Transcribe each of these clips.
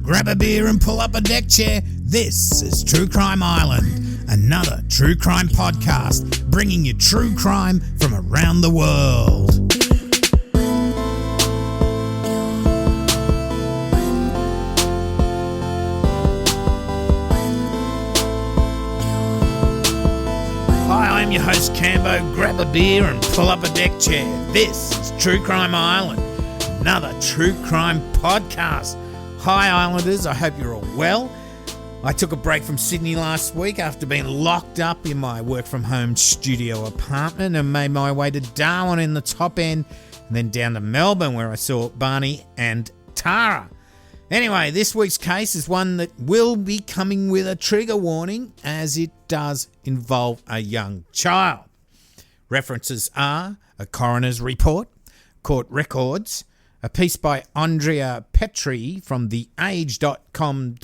grab a beer and pull up a deck chair. This is True Crime Island, another true crime podcast bringing you true crime from around the world. Hi, I'm your host Cambo. Grab a beer and pull up a deck chair. This is True Crime Island, another true crime podcast. Hi Islanders, I hope you're all well. I took a break from Sydney last week after being locked up in my work from home studio apartment and made my way to Darwin in the top end and then down to Melbourne where I saw Barney and Tara. Anyway, this week's case is one that will be coming with a trigger warning as it does involve a young child. References are a coroner's report, court records, a piece by Andrea Petri from theage.com.au,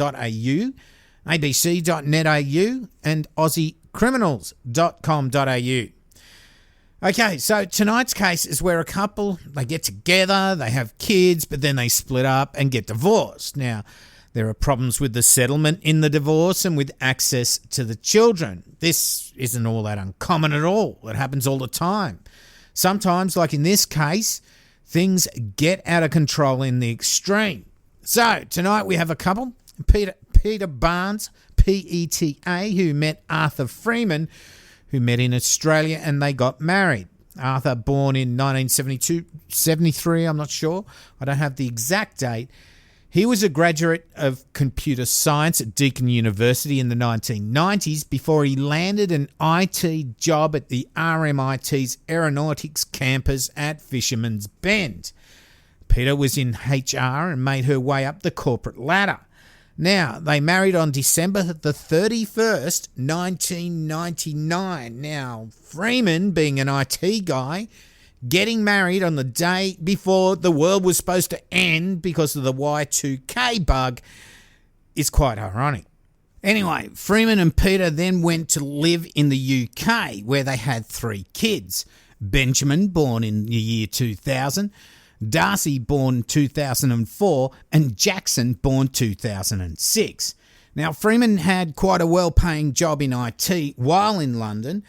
abc.net.au, and aussiecriminals.com.au. Okay, so tonight's case is where a couple, they get together, they have kids, but then they split up and get divorced. Now, there are problems with the settlement in the divorce and with access to the children. This isn't all that uncommon at all. It happens all the time. Sometimes, like in this case, things get out of control in the extreme. So, tonight we have a couple, Peter Barnes, P-E-T-A, who met Arthur Freeman, who met in Australia, and they got married. Arthur, born in 1972, 73, I'm not sure. I don't have the exact date. He was a graduate of computer science at Deakin University in the 1990s before he landed an IT job at the RMIT's aeronautics campus at Fisherman's Bend. Peter was in HR and made her way up the corporate ladder. Now, they married on December the 31st, 1999. Now, Freeman, being an IT guy, getting married on the day before the world was supposed to end because of the Y2K bug is quite ironic. Anyway, Freeman and Peter then went to live in the UK where they had 3 kids. Benjamin, born in the year 2000, Darcy, born 2004, and Jackson, born 2006. Now, Freeman had quite a well-paying job in IT while in London,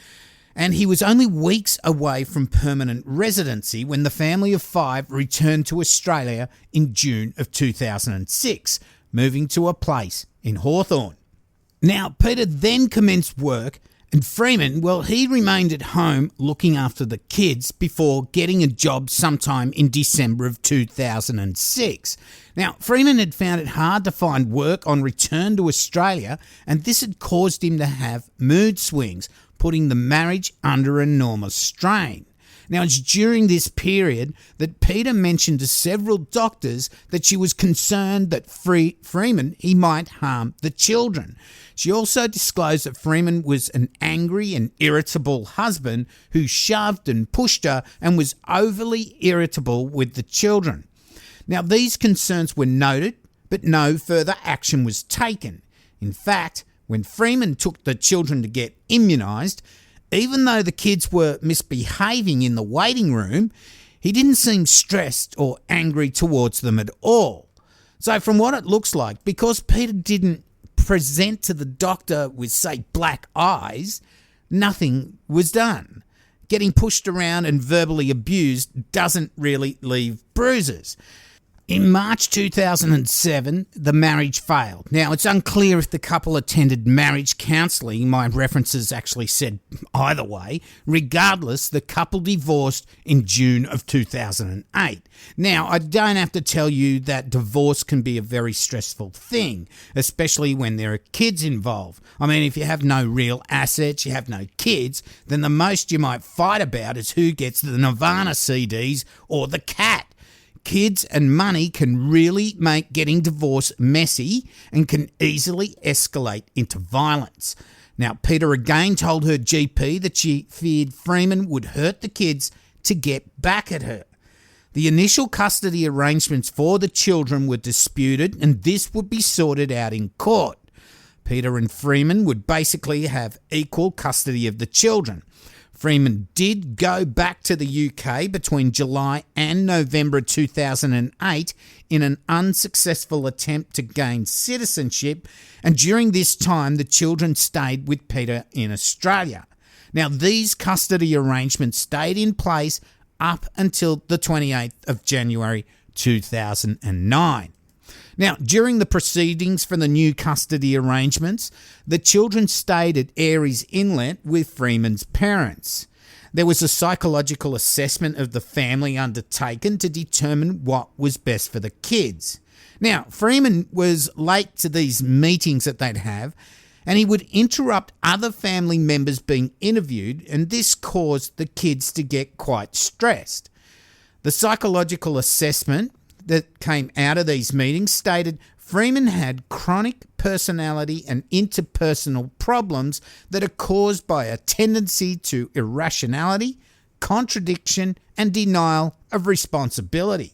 and he was only weeks away from permanent residency when the family of 5 returned to Australia in June of 2006, moving to a place in Hawthorn. Now, Peter then commenced work, and Freeman, well, he remained at home looking after the kids before getting a job sometime in December of 2006. Now, Freeman had found it hard to find work on return to Australia, and this had caused him to have mood swings, putting the marriage under enormous strain. Now, it's during this period that Peter mentioned to several doctors that she was concerned that Freeman, he might harm the children. She also disclosed that Freeman was an angry and irritable husband who shoved and pushed her and was overly irritable with the children. Now, these concerns were noted, but no further action was taken. In fact, when Freeman took the children to get immunised, even though the kids were misbehaving in the waiting room, he didn't seem stressed or angry towards them at all. So from what it looks like, because Peter didn't present to the doctor with, say, black eyes, nothing was done. Getting pushed around and verbally abused doesn't really leave bruises. In March 2007, the marriage failed. Now, it's unclear if the couple attended marriage counselling. My references actually said either way. Regardless, the couple divorced in June of 2008. Now, I don't have to tell you that divorce can be a very stressful thing, especially when there are kids involved. I mean, if you have no real assets, you have no kids, then the most you might fight about is who gets the Nirvana CDs or the cat. Kids and money can really make getting divorced messy and can easily escalate into violence. Now, Peter again told her GP that she feared Freeman would hurt the kids to get back at her. The initial custody arrangements for the children were disputed, and this would be sorted out in court. Peter and Freeman would basically have equal custody of the children. Freeman did go back to the UK between July and November 2008 in an unsuccessful attempt to gain citizenship, and during this time the children stayed with Peter in Australia. Now, these custody arrangements stayed in place up until the 28th of January 2009. Now, during the proceedings for the new custody arrangements, the children stayed at Aries Inlet with Freeman's parents. There was a psychological assessment of the family undertaken to determine what was best for the kids. Now, Freeman was late to these meetings that they'd have, and he would interrupt other family members being interviewed, and this caused the kids to get quite stressed. The psychological assessment that came out of these meetings stated Freeman had chronic personality and interpersonal problems that are caused by a tendency to irrationality, contradiction, and denial of responsibility.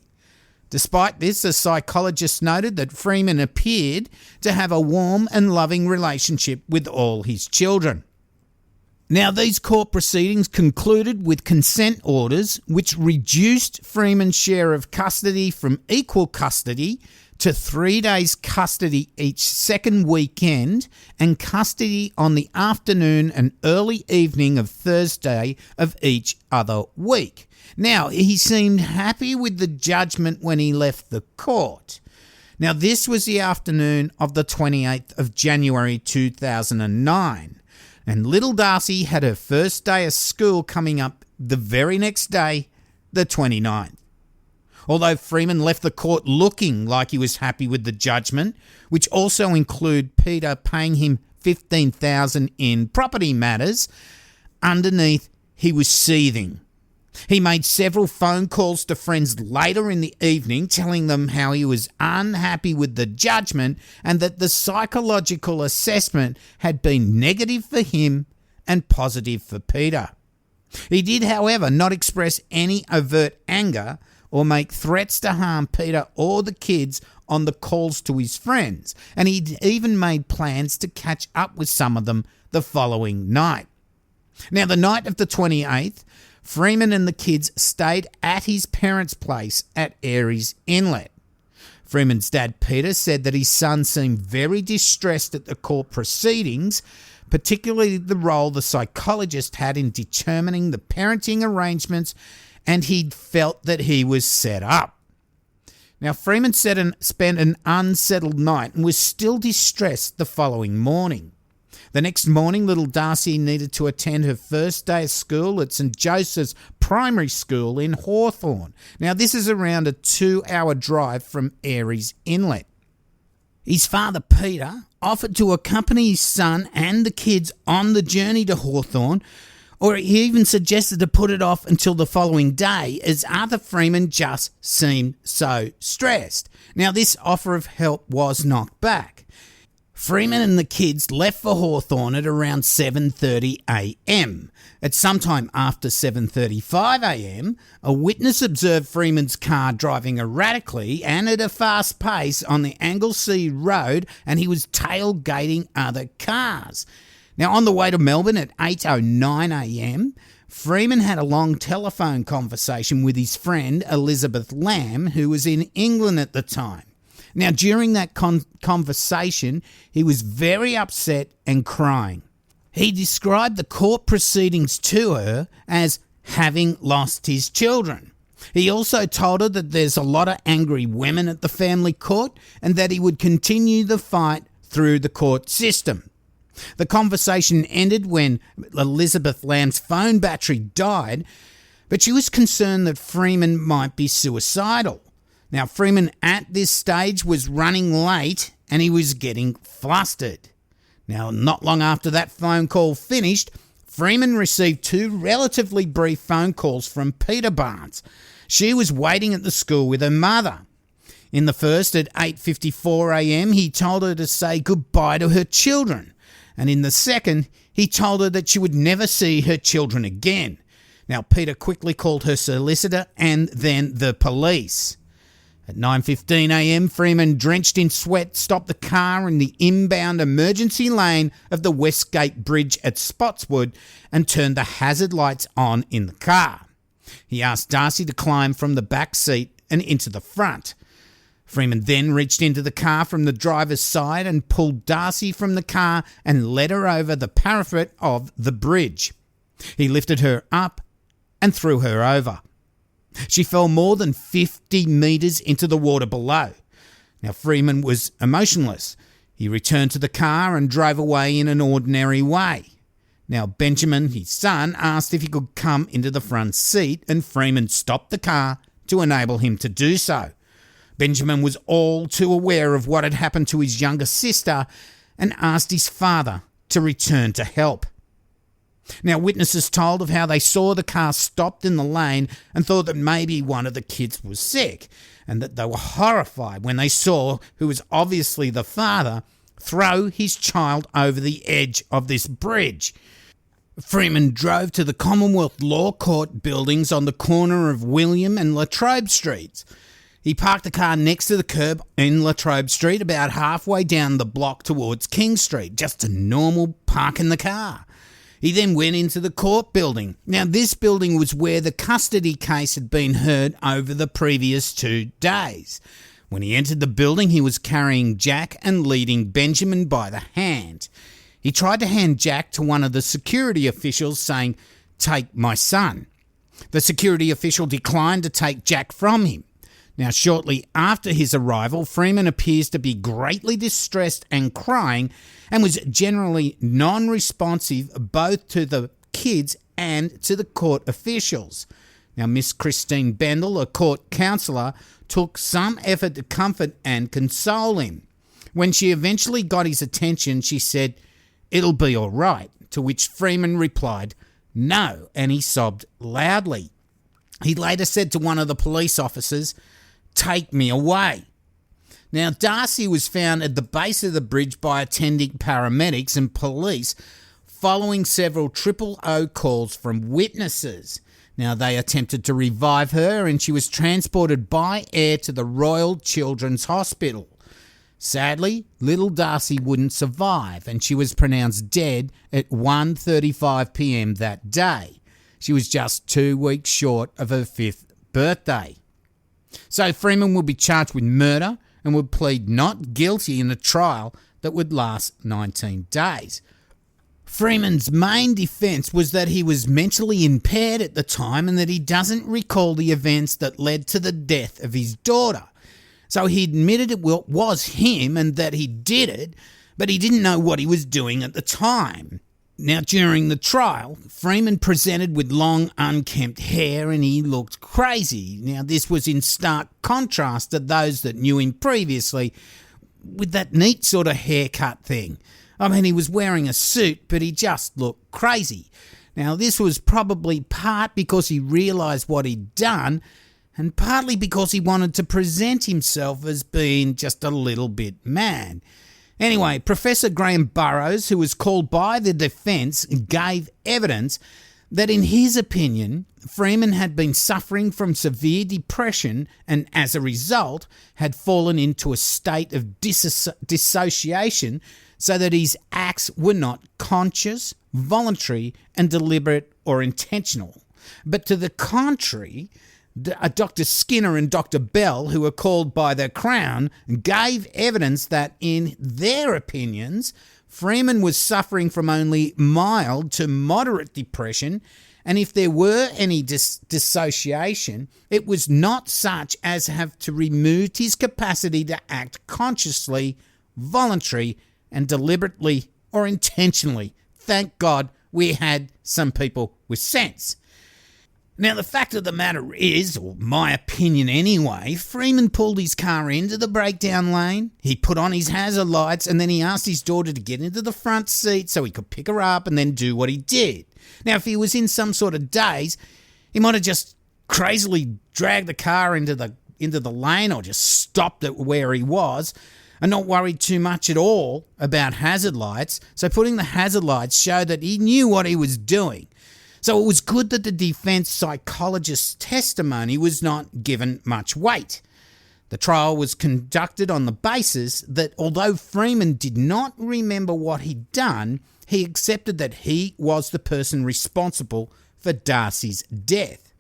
Despite this, a psychologist noted that Freeman appeared to have a warm and loving relationship with all his children. Now, these court proceedings concluded with consent orders which reduced Freeman's share of custody from equal custody to 3 days custody each second weekend and custody on the afternoon and early evening of Thursday of each other week. Now, he seemed happy with the judgment when he left the court. Now, this was the afternoon of the 28th of January 2009. And little Darcy had her first day of school coming up the very next day, the 29th. Although Freeman left the court looking like he was happy with the judgment, which also included Peter paying him $15,000 in property matters, underneath he was seething. He made several phone calls to friends later in the evening telling them how he was unhappy with the judgment and that the psychological assessment had been negative for him and positive for Peter. He did, however, not express any overt anger or make threats to harm Peter or the kids on the calls to his friends, and he'd even made plans to catch up with some of them the following night. Now, the night of the 28th, Freeman and the kids stayed at his parents' place at Aries Inlet. Freeman's dad, Peter, said that his son seemed very distressed at the court proceedings, particularly the role the psychologist had in determining the parenting arrangements, and he'd felt that he was set up. Now, Freeman spent an unsettled night and was still distressed the following morning. The next morning, little Darcy needed to attend her first day of school at St. Joseph's Primary School in Hawthorn. Now, this is around a 2-hour drive from Aries Inlet. His father, Peter, offered to accompany his son and the kids on the journey to Hawthorn, or he even suggested to put it off until the following day, as Arthur Freeman just seemed so stressed. Now, this offer of help was knocked back. Freeman and the kids left for Hawthorn at around 7:30 a.m. At some time after 7:35 a.m, a witness observed Freeman's car driving erratically and at a fast pace on the Anglesea Road, and he was tailgating other cars. Now, on the way to Melbourne at 8:09 a.m, Freeman had a long telephone conversation with his friend Elizabeth Lamb, who was in England at the time. Now, during that conversation, he was very upset and crying. He described the court proceedings to her as having lost his children. He also told her that there's a lot of angry women at the family court and that he would continue the fight through the court system. The conversation ended when Elizabeth Lamb's phone battery died, but she was concerned that Freeman might be suicidal. Now, Freeman at this stage was running late and he was getting flustered. Now, not long after that phone call finished, Freeman received 2 relatively brief phone calls from Peter Barnes. She was waiting at the school with her mother. In the first, at 8:54 a.m, he told her to say goodbye to her children. And in the second, he told her that she would never see her children again. Now, Peter quickly called her solicitor and then the police. At 9:15 a.m, Freeman, drenched in sweat, stopped the car in the inbound emergency lane of the Westgate Bridge at Spotswood and turned the hazard lights on in the car. He asked Darcy to climb from the back seat and into the front. Freeman then reached into the car from the driver's side and pulled Darcy from the car and led her over the parapet of the bridge. He lifted her up and threw her over. She fell more than 50 metres into the water below. Now, Freeman was emotionless. He returned to the car and drove away in an ordinary way. Now, Benjamin, his son, asked if he could come into the front seat, and Freeman stopped the car to enable him to do so. Benjamin was all too aware of what had happened to his younger sister and asked his father to return to help. Now, witnesses told of how they saw the car stopped in the lane and thought that maybe one of the kids was sick, and that they were horrified when they saw, who was obviously the father, throw his child over the edge of this bridge. Freeman drove to the Commonwealth Law Court buildings on the corner of William and Latrobe Streets. He parked the car next to the curb in Latrobe Street, about halfway down the block towards King Street, just a normal park in the car. He then went into the court building. Now, this building was where the custody case had been heard over the previous 2 days. When he entered the building, he was carrying Jack and leading Benjamin by the hand. He tried to hand Jack to one of the security officials, saying, "Take my son." The security official declined to take Jack from him. Now, shortly after his arrival, Freeman appears to be greatly distressed and crying, and was generally non-responsive both to the kids and to the court officials. Now, Miss Christine Bendel, a court counsellor, took some effort to comfort and console him. When she eventually got his attention, she said, "It'll be all right," to which Freeman replied, "No," and he sobbed loudly. He later said to one of the police officers, "Take me away." Now, Darcy was found at the base of the bridge by attending paramedics and police following several 000 calls from witnesses. Now, they attempted to revive her and she was transported by air to the Royal Children's Hospital. Sadly, little Darcy wouldn't survive and she was pronounced dead at 1:35 p.m. that day. She was just 2 weeks short of her 5th birthday. So Freeman would be charged with murder and would plead not guilty in a trial that would last 19 days. Freeman's main defence was that he was mentally impaired at the time and that he doesn't recall the events that led to the death of his daughter. So he admitted it was him and that he did it, but he didn't know what he was doing at the time. Now, during the trial, Freeman presented with long, unkempt hair and he looked crazy. Now, this was in stark contrast to those that knew him previously with that neat sort of haircut thing. I mean, he was wearing a suit, but he just looked crazy. Now, this was probably part because he realised what he'd done and partly because he wanted to present himself as being just a little bit mad. Anyway, Professor Graham Burrows, who was called by the defence, gave evidence that in his opinion, Freeman had been suffering from severe depression and as a result had fallen into a state of dissociation so that his acts were not conscious, voluntary and deliberate or intentional. But to the contrary, Dr. Skinner and Dr. Bell, who were called by the Crown, gave evidence that, in their opinions, Freeman was suffering from only mild to moderate depression, and if there were any dissociation, it was not such as have to remove his capacity to act consciously, voluntary, and deliberately or intentionally. Thank God we had some people with sense. Now, the fact of the matter is, or my opinion anyway, Freeman pulled his car into the breakdown lane, he put on his hazard lights, and then he asked his daughter to get into the front seat so he could pick her up and then do what he did. Now, if he was in some sort of daze, he might have just crazily dragged the car into the lane or just stopped it where he was and not worried too much at all about hazard lights. So putting the hazard lights showed that he knew what he was doing. So it was good that the defence psychologist's testimony was not given much weight. The trial was conducted on the basis that although Freeman did not remember what he'd done, he accepted that he was the person responsible for Darcy's death.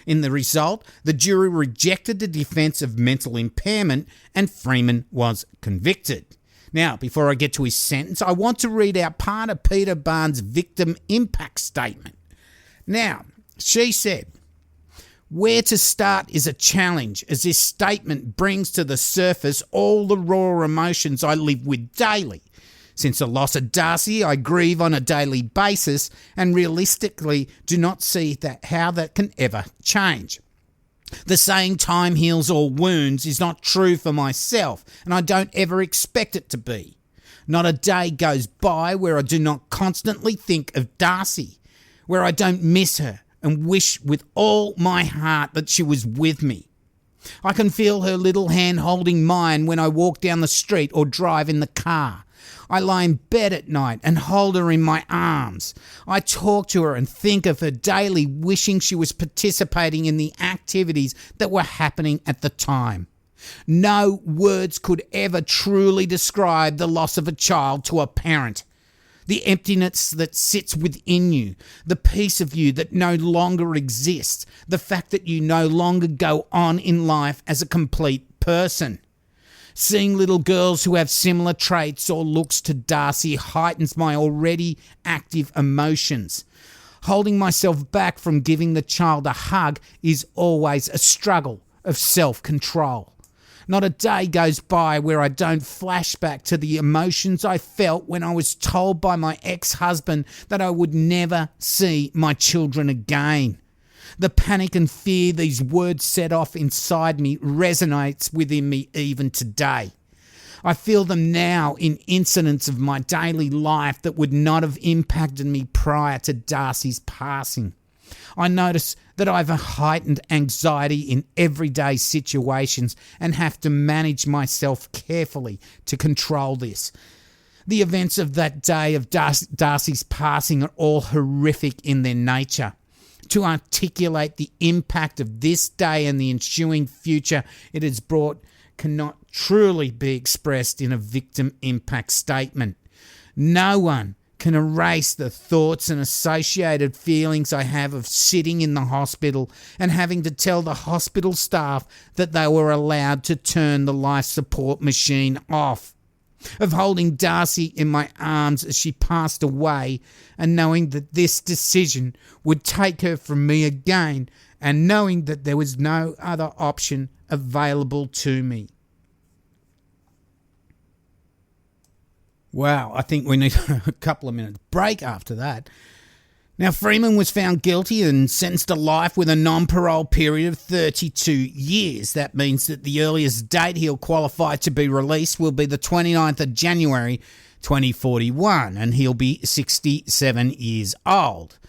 In the result, the jury rejected the defence of mental impairment and Freeman was convicted. Now, before I get to his sentence, I want to read out part of Peter Barnes' victim impact statement. Now, she said, "Where to start is a challenge, as this statement brings to the surface all the raw emotions I live with daily. Since the loss of Darcy, I grieve on a daily basis and realistically do not see how that can ever change. The saying time heals all wounds is not true for myself, and I don't ever expect it to be. Not a day goes by where I do not constantly think of Darcy, where I don't miss her and wish with all my heart that she was with me. I can feel her little hand holding mine when I walk down the street or drive in the car. I lie in bed at night and hold her in my arms. I talk to her and think of her daily, wishing she was participating in the activities that were happening at the time. No words could ever truly describe the loss of a child to a parent. The emptiness that sits within you, the piece of you that no longer exists, the fact that you no longer go on in life as a complete person. Seeing little girls who have similar traits or looks to Darcy heightens my already active emotions. Holding myself back from giving the child a hug is always a struggle of self-control. Not a day goes by where I don't flash back to the emotions I felt when I was told by my ex-husband that I would never see my children again. The panic and fear these words set off inside me resonates within me even today. I feel them now in incidents of my daily life that would not have impacted me prior to Darcy's passing. I notice that I have a heightened anxiety in everyday situations and have to manage myself carefully to control this. The events of that day of Darcy's passing are all horrific in their nature. To articulate the impact of this day and the ensuing future it has brought cannot truly be expressed in a victim impact statement. No one can erase the thoughts and associated feelings I have of sitting in the hospital and having to tell the hospital staff that they were allowed to turn the life support machine off. Of holding Darcy in my arms as she passed away and knowing that this decision would take her from me again and knowing that there was no other option available to me. Wow, I think we need a couple of minutes break after that. Now, Freeman was found guilty and sentenced to life with a non-parole period of 32 years. That means that the earliest date he'll qualify to be released will be the 29th of January 2041, and he'll be 67 years old.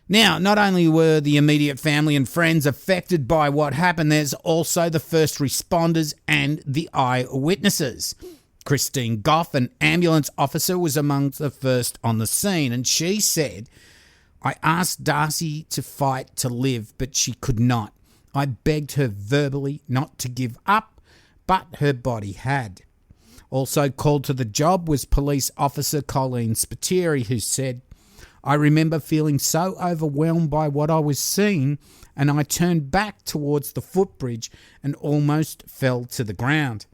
Now, not only were the immediate family and friends affected by what happened, there's also the first responders and the eyewitnesses. Christine Goff, an ambulance officer, was among the first on the scene, and she said, "I asked Darcy to fight to live, but she could not. I begged her verbally not to give up, but her body had." Also called to the job was police officer Colleen Spiteri, who said, "I remember feeling so overwhelmed by what I was seeing, and I turned back towards the footbridge and almost fell to the ground."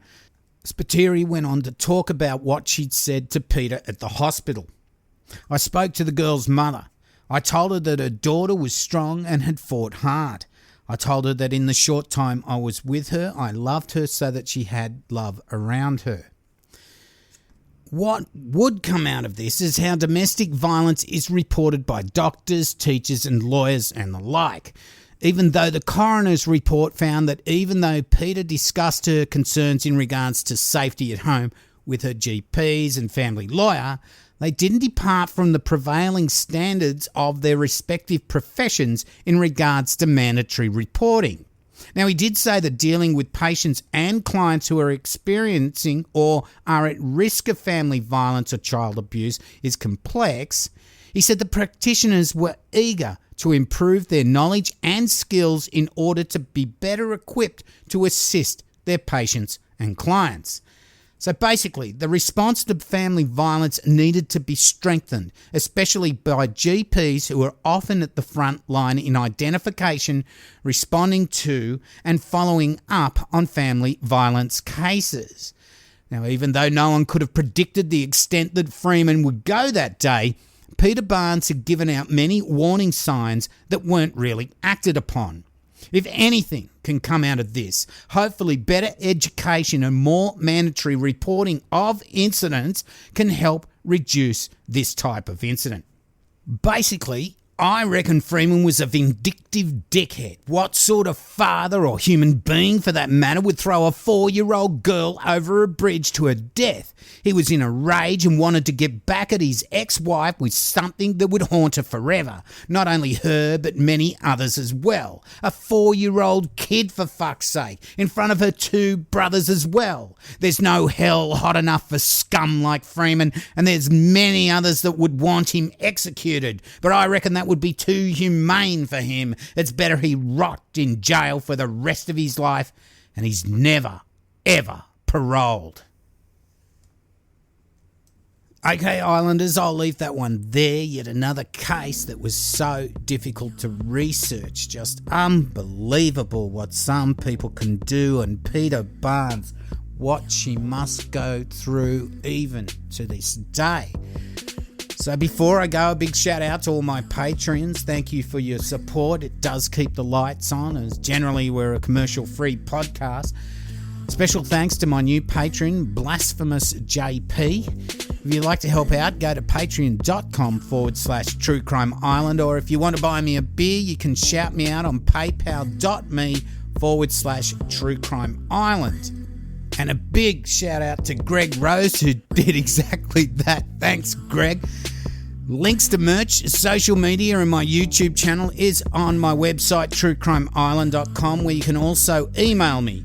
Spiteri went on to talk about what she'd said to Peter at the hospital. "I spoke to the girl's mother. I told her that her daughter was strong and had fought hard. I told her that in the short time I was with her, I loved her so that she had love around her." What would come out of this is how domestic violence is reported by doctors, teachers and lawyers and the like. Even though the coroner's report found that even though Peter discussed her concerns in regards to safety at home with her GPs and family lawyer, they didn't depart from the prevailing standards of their respective professions in regards to mandatory reporting. Now, he did say that dealing with patients and clients who are experiencing or are at risk of family violence or child abuse is complex. He said the practitioners were eager to improve their knowledge and skills in order to be better equipped to assist their patients and clients. So basically, the response to family violence needed to be strengthened, especially by GPs who are often at the front line in identification, responding to, and following up on family violence cases. Now, even though no one could have predicted the extent that Freeman would go that day, Peter Barnes had given out many warning signs that weren't really acted upon. If anything can come out of this, hopefully better education and more mandatory reporting of incidents can help reduce this type of incident. Basically, I reckon Freeman was a vindictive dickhead. What sort of father or human being, for that matter, would throw a 4-year-old girl over a bridge to her death? He was in a rage and wanted to get back at his ex-wife with something that would haunt her forever. Not only her, but many others as well. A 4-year-old kid, for fuck's sake, in front of her 2 brothers as well. There's no hell hot enough for scum like Freeman, and there's many others that would want him executed. But I reckon that would be too humane for him. It's better he rot in jail for the rest of his life, and he's never, ever paroled. Okay, Islanders, I'll leave that one there. Yet another case that was so difficult to research. Just unbelievable what some people can do. And Peter Barnes, what she must go through even to this day. So before I go, a big shout out to all my Patreons. Thank you for your support. It does keep the lights on, as generally we're a commercial-free podcast. Special thanks to my new patron, Blasphemous JP. If you'd like to help out, go to patreon.com/True Crime Island, or if you want to buy me a beer, you can shout me out on paypal.me/True Crime Island. And a big shout out to Greg Rose, who did exactly that. Thanks, Greg. Links to merch, social media, and my YouTube channel is on my website, truecrimeisland.com, where you can also email me.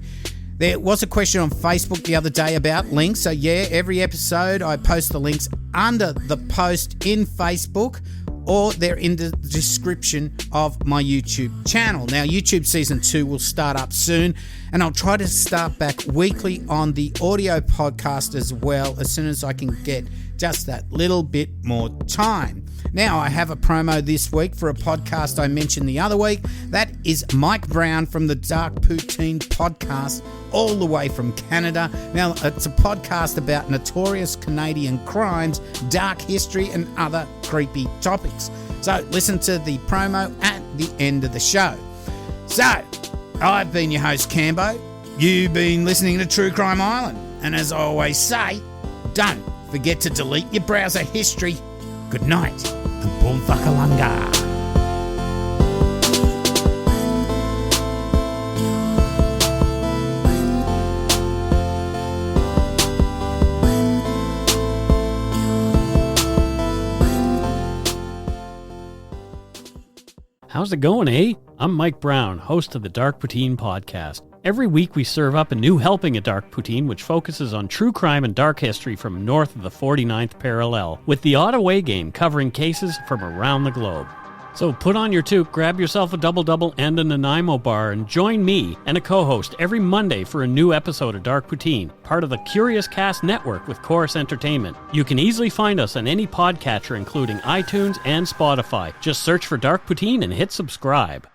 There was a question on Facebook the other day about links. So yeah, every episode I post the links under the post in Facebook, or they're in the description of my YouTube channel. Now, YouTube Season 2 will start up soon, and I'll try to start back weekly on the audio podcast as well, as soon as I can get just that little bit more time. Now, I have a promo this week for a podcast I mentioned the other week. That is Mike Brown from the Dark Poutine podcast, all the way from Canada. Now, it's a podcast about notorious Canadian crimes, dark history, and other creepy topics. So listen to the promo at the end of the show. So, I've been your host, Cambo. You've been listening to True Crime Island. And as I always say, don't forget to delete your browser history. Good night and boom whakalunga. How's it going, eh? I'm Mike Brown, host of the Dark Poutine podcast. Every week we serve up a new helping of Dark Poutine, which focuses on true crime and dark history from north of the 49th parallel, with the odd away game covering cases from around the globe. So put on your toque, grab yourself a double-double and a Nanaimo bar, and join me and a co-host every Monday for a new episode of Dark Poutine, part of the Curious Cast network with Chorus Entertainment. You can easily find us on any podcatcher, including iTunes and Spotify. Just search for Dark Poutine and hit subscribe.